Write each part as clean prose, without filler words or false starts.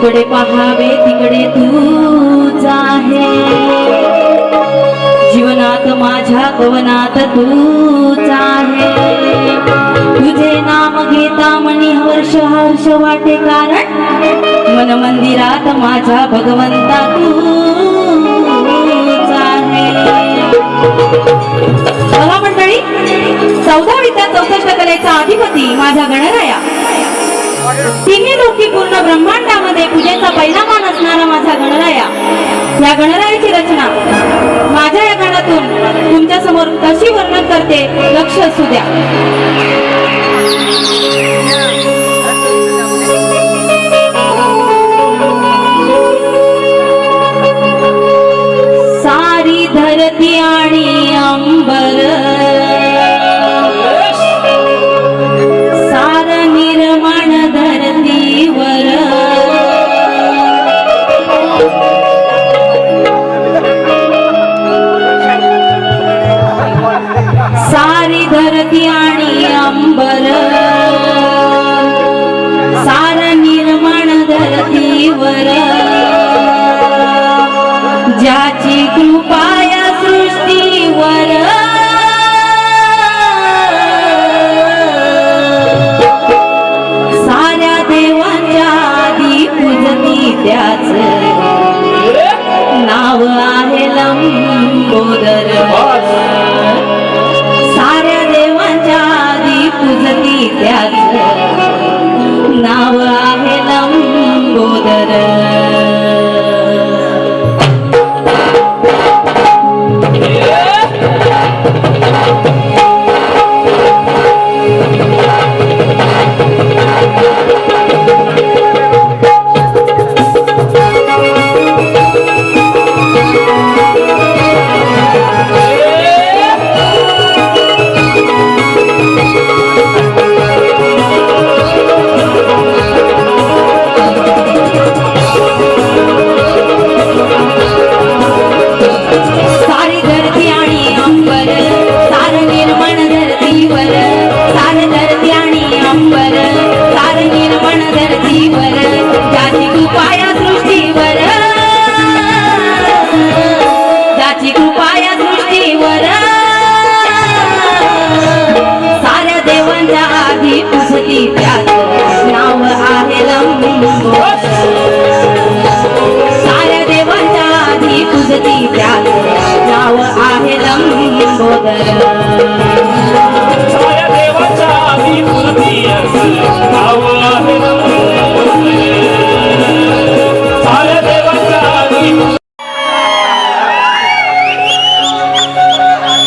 जिकडे पहावे तिकडे तूच आहे, जीवनात माझ्या कवनात तूच आहे। तुझे नाम घेता मनी हर्ष हर्ष वाटे, कारण मन मंदिरात माझ्या भगवंता तूच आहे। बघा मंडळी, 14 विद्या 64 कलेचा अधिपती माझा गणराया, तिन्ही लोकी पूर्ण ब्रह्मांडामध्ये पूजेचा पहिला मान असणारा माझा गणराया, या गणरायाची रचना माझ्या या गाण्यातून तुमच्या समोर कशी वर्णन करते लक्ष असू द्या। सारी धरती आणि अंबर, सार निर्माण धरतीवर, सारी धरती आणि अंबर, सार निर्माण धरतीवर, ज्याची कृपा या सृष्टीवर, साऱ्या देवांच्या आधी पूजती त्याच नाव आहे लंबोदर। साऱ्या देवांच्या आधी पूजती त्याच नाव आहे लंबोदर।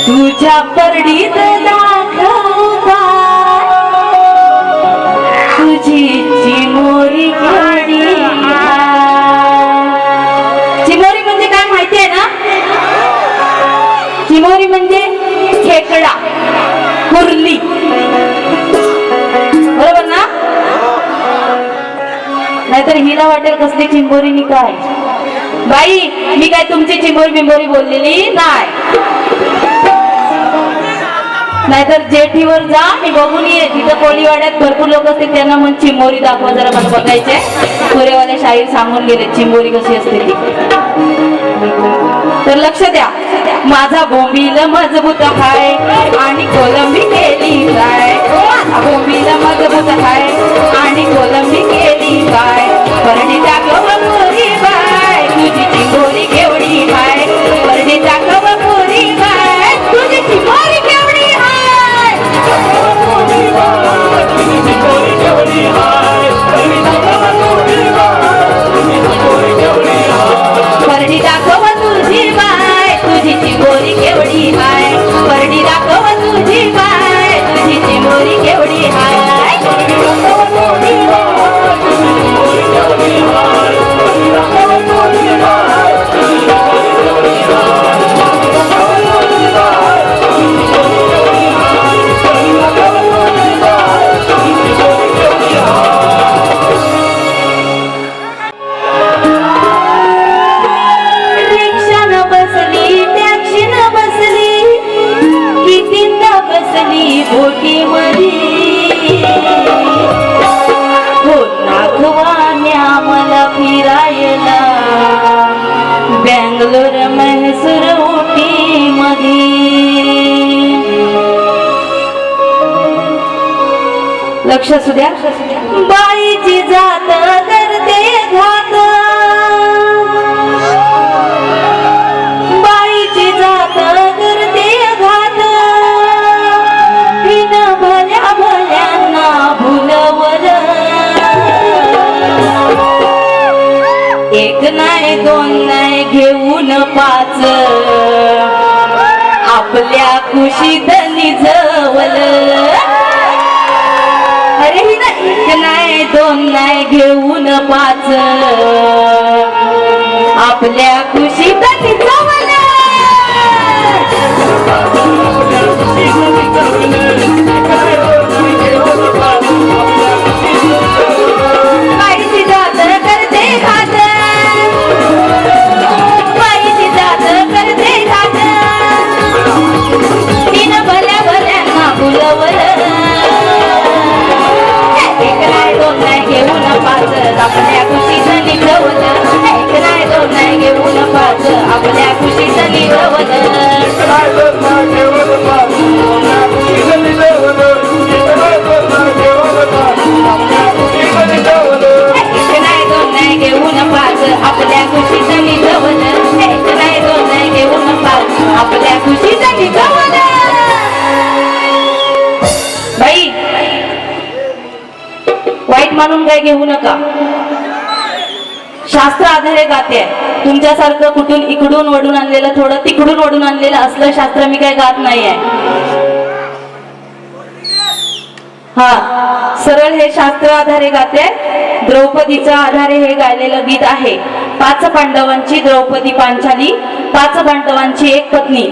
तुझ्या परडीत दाखवता तुझी चिमोरी गाडी। चिमोरी म्हणजे काय माहितीये ना? चिमोरी म्हणजे खेकडा, कुर्ली, बरोबर ना? नाहीतर हिला वाटेल कसली चिंबोरी नि काय। बाई, मी काय तुमची चिंबोरी बिंबोरी बोललेली नाही। नाहीतर जेठीवर जा, मी बघून ये, तिथं कोळीवाड्यात भरपूर लोक असते, त्यांना मग चिंबोरी दाखवा जरा, मला बघायचे। पुरेवाले शाहीर सांगून गेले चिंबोरी कशी असते ती। तर लक्ष द्या, माझा बोंबील मजबूत हाय आणि कोलंबी केली काय, माझा बोंबील मजबूत हाय आणि कोलंबी केली काय, परडी दाखव पुरी बाय तुझी चिंबोरी केवढी हाय, परडी दाखव पुरी बाय तुझी चिंबोरी केवढी हाय, परडी दाखव तुझी बाय तुझी चिंबोरी केवढी हाय, परडी दाखव तुझी बाय तुझी चिंबोरी केवढी हाय। लक्ष असू द्या. बाईची जात करते घात, बाईची जात करते घात, बिन भल्या भल्यांना भुलवल. एक नाही दोन नाही घेऊन पाच, आपल्या कुशीत निजवल. अरे ही नाही, एक नाही दोन नाही घेऊन पाच, आपल्या कुशीत निजवल. बाईची जात करते घात, बाईची जात करते घात, बिन भल्या भल्यांना भुलवल. एक नाही दोन नाही घेऊन पाच, आपल्या कुशीत निजवल. एक नाही दोन नाही घेऊन पाच, आपल्या कुशीत निजवल. एक नाही दोन नाही घेऊन पाच, आपल्या कुशीत निजवल. एक नाही दोन नाही घेऊन पाच, आपल्या कुशीत निजवल. बाई वाईट मानून काय घेऊ नका. शास्त्र आधारे गाते. तुमच्यासारखं कुठून इकडून वडून आणलेलं, थोडं तिकडून वडून आणलेलं असलं शास्त्र मी काय गात नाहीये. हा, सरळ हे शास्त्र आधारे गाते. द्रौपदीच्या आधारे हे गायलेलं गीत आहे. 5 पांडवांची द्रौपदी पांचाली, 5 पांडवांची एक पत्नी.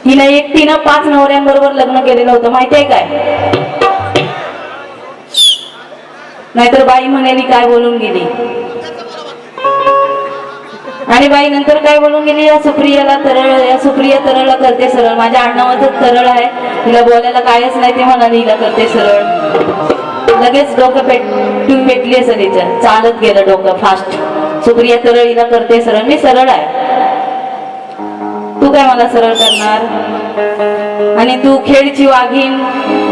हिला एकटीनं 5 नवऱ्यांबरोबर लग्न केलेलं होतं, माहितीये काय? नाहीतर बाई म्हणाली काय बोलून गेली. आणि बाई नंतर काय बोलून गेली, या सुप्रियाला तरळ, या सुप्रिया तरळला करते सरळ. माझ्या आडनावाचं तरळ आहे, तिला बोलायला कायच नाही ते म्हणाली हिला करते सरळ. लगेच डोकं पेटली असेल तिच्या, चालत गेलं डोकं फास्ट. सुप्रिया तरळ हिला करते सरळ. मी सरळ आहे, तू काय मला सरळ करणार? आणि तू खेडची वाघीण,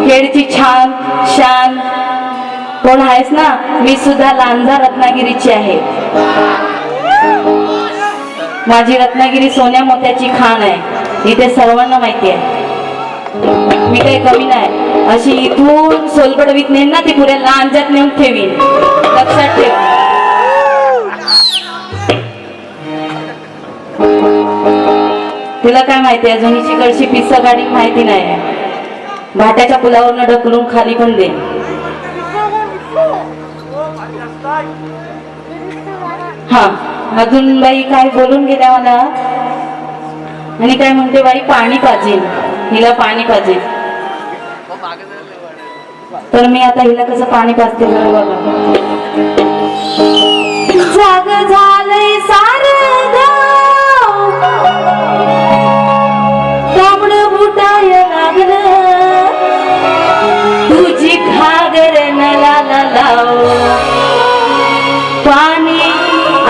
खेडची छान शान कोण आहेस ना? मी सुद्धा लांजा रत्नागिरीची आहे. माझी रत्नागिरी सोन्या मोत्याची खाण आहे, इथे सर्वांना माहिती आहे. मी काही कमी नाही. अशी इथून सोलबडवीत नेन ना, ती पुऱ्या लांजात नेऊन ठेवीन, लक्षात ठेव. तिला काय माहिती अजून हिची कडची पिस्सा गाडी माहिती नाही. भाट्याच्या पुलावरनं ढकलून खाली पण दे. हा, अजून बाई काय बोलून गेल्या मला. आणि काय म्हणते बाई, पाणी पाजेल, हिला पाणी पाजेल. तर मी आता हिला कसं पाणी पाजते बघा. जाग झालंय सारं गाव, तांबड बुटाय लागलं, तुझी घागर नळाला लाव. पाणी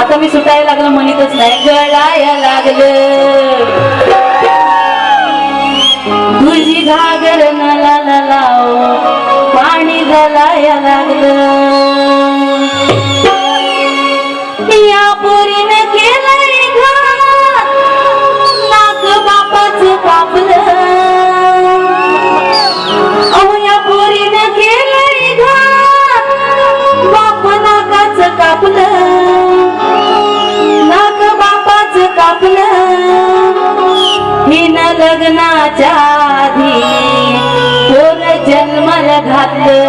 आता मी सुटायला लागलं म्हणतच नाही, गळायला लागलं, तुझी घागर नळाला लाव. पाणी गळायला लागलं, या पोरीनं केलंय घात, नाक बापाचं कापलं. अहो या पोरीनं केलंय घात, बाप नाकाचं कापलं, नाक बापाचं कापलं. हिनं लग्नाच्या आधी पोर जन्माला घातलं,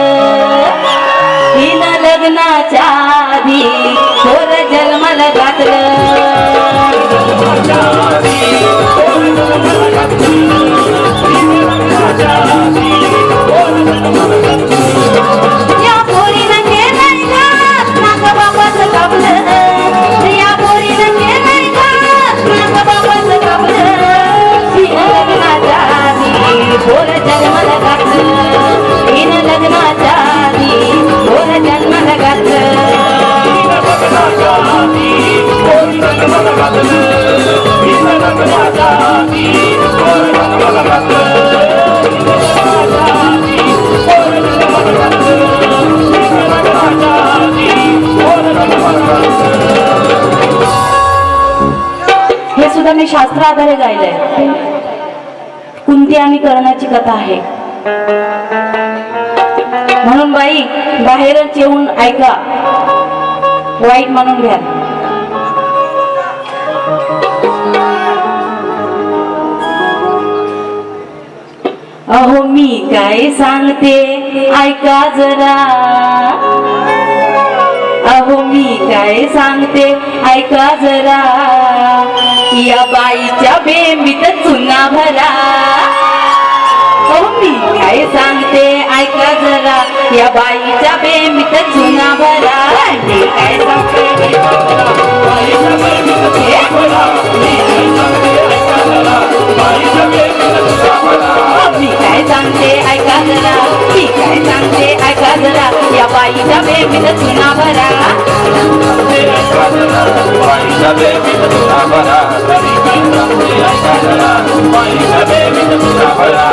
हिनं लग्नाच्या आधी पोर जन्माला घातलं. या पोरीनं केलंय घात, नाक बापाचं कापलं, या पोरीनं केलंय घात, नाक बापाचं कापलं. हिनं लग्नाच्या आधी पोर जन्माला घातलं, हिनं लग्नाच्या आधी पोर जन्माला घातलं. मंत्र आधारे गायलंय. कुंती आणि कर्णाची कथा आहे. म्हणून बाई बाहेरच येऊन ऐका, वाईट म्हणून घ्या. अहो मी काय सांगते ऐका जरा, अहो मी काय सांगते ऐका जरा, या बाईच्या बेंबीत चुना भरा. अहो मी काय सांगते ऐका जरा, या बाईच्या बेंबीत चुना भरा. मी काय सांगते मी काय सांगते ऐका जरा, मी काय सांगते ऐका जरा, या बाईच्या बेंबीत चुना भरा. बाईच्या बेंबीत चुना भरा, बाईच्या बेंबीत चुना भरा.